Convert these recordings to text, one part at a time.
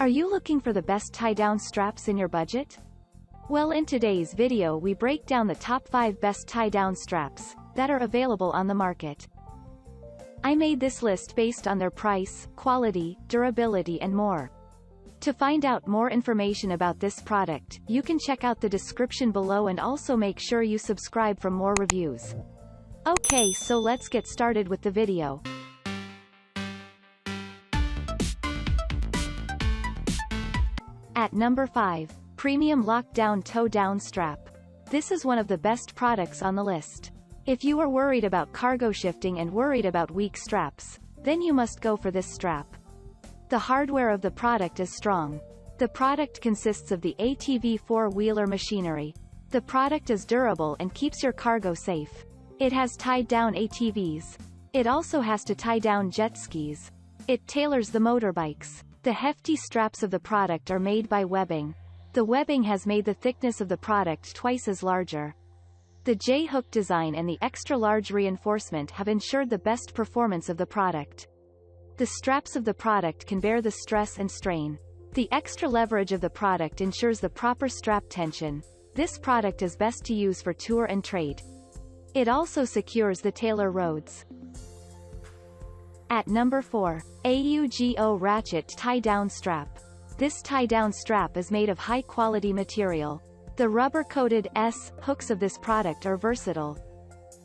Are you looking for the best tie-down straps in your budget? Well, in today's video we break down the top 5 best tie-down straps that are available on the market. I made this list based on their price, quality, durability and more. To find out more information about this product, you can check out the description below and also make sure you subscribe for more reviews. Okay, so let's get started with the video. At number 5. Premium Lockdown Toe Down Strap. This is one of the best products on the list. If you are worried about cargo shifting and worried about weak straps, then you must go for this strap. The hardware of the product is strong. The product consists of the ATV four-wheeler machinery. The product is durable and keeps your cargo safe. It has tied down ATVs. It also has to tie down jet skis. It tailors the motorbikes. The hefty straps of the product are made by webbing. The webbing has made the thickness of the product twice as larger. The J-hook design and the extra-large reinforcement have ensured the best performance of the product. The straps of the product can bear the stress and strain. The extra leverage of the product ensures the proper strap tension. This product is best to use for tour and trade. It also secures the tailor roads. At number 4. AUGO Ratchet Tie-Down Strap. This tie-down strap is made of high-quality material. The rubber-coated hooks of this product are versatile.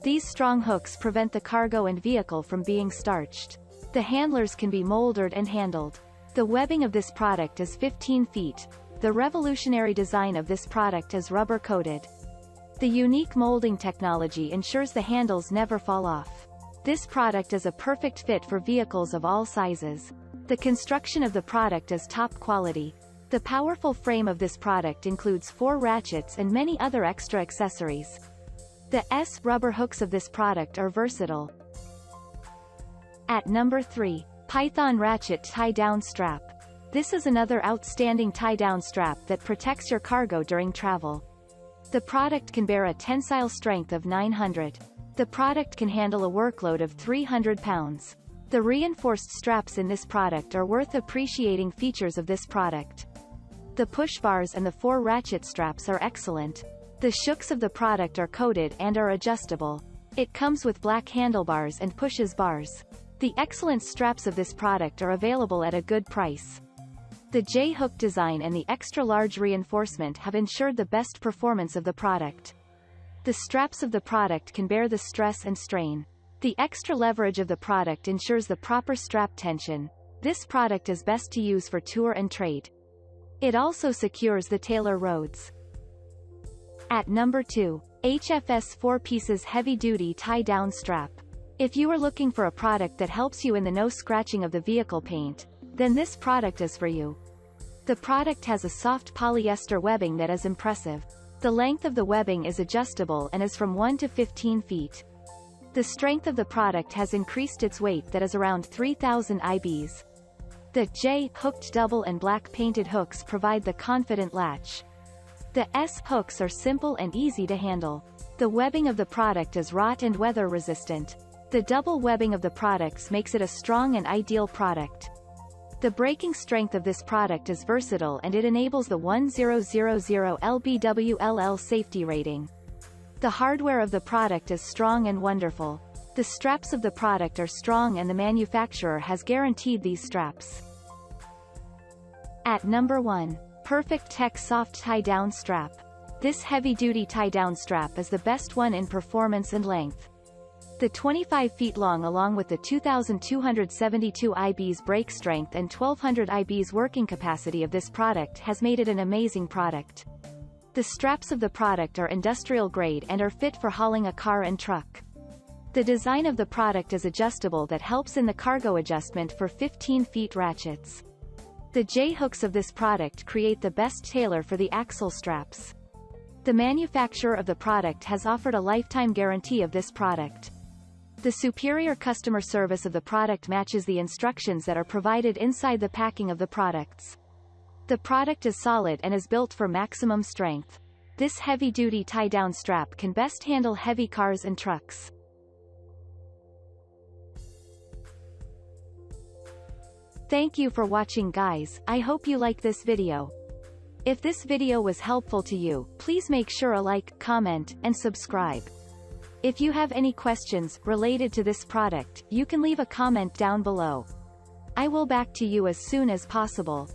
These strong hooks prevent the cargo and vehicle from being starched. The handlers can be molded and handled. The webbing of this product is 15 feet. The revolutionary design of this product is rubber-coated. The unique molding technology ensures the handles never fall off. This product is a perfect fit for vehicles of all sizes. The construction of the product is top quality. The powerful frame of this product includes 4 ratchets and many other extra accessories. The rubber hooks of this product are versatile. At number 3. Python Ratchet Tie-Down Strap. This is another outstanding tie-down strap that protects your cargo during travel. The product can bear a tensile strength of 900. The product can handle a workload of 300 pounds. The reinforced straps in this product are worth appreciating features of this product. The push bars and the 4 ratchet straps are excellent. The shocks of the product are coated and are adjustable. It comes with black handlebars and pushes bars. The excellent straps of this product are available at a good price. The J-hook design and the extra-large reinforcement have ensured the best performance of the product. The straps of the product can bear the stress and strain. The extra leverage of the product ensures the proper strap tension. This product is best to use for tour and trade. It also secures the tailor roads. At number 2. HFS 4 Pieces HeavyDuty Tie-Down Strap. If you are looking for a product that helps you in the no scratching of the vehicle paint, then this product is for you. The product has a soft polyester webbing that is impressive. The length of the webbing is adjustable and is from 1 to 15 feet. The strength of the product has increased its weight that is around 3,000 IBs. The J-hooked double and black painted hooks provide the confident latch. The hooks are simple and easy to handle. The webbing of the product is rot and weather resistant. The double webbing of the products makes it a strong and ideal product. The braking strength of this product is versatile and it enables the 1000 lbWLL safety rating. The hardware of the product is strong and wonderful. The straps of the product are strong and the manufacturer has guaranteed these straps. At number 1. PerfectTech Soft Tie-Down Strap. This heavy-duty tie-down strap is the best one in performance and length. The 25 feet long along with the 2,272 IBs brake strength and 1,200 IBs working capacity of this product has made it an amazing product. The straps of the product are industrial grade and are fit for hauling a car and truck. The design of the product is adjustable that helps in the cargo adjustment for 15 feet ratchets. The J-hooks of this product create the best tailor for the axle straps. The manufacturer of the product has offered a lifetime guarantee of this product. The superior customer service of the product matches the instructions that are provided inside the packing of the products. The product is solid and is built for maximum strength. This heavy-duty tie-down strap can best handle heavy cars and trucks. Thank you for watching guys, I hope you like this video. If this video was helpful to you, please make sure a like, comment, and subscribe. If you have any questions related to this product, you can leave a comment down below. I will back to you as soon as possible.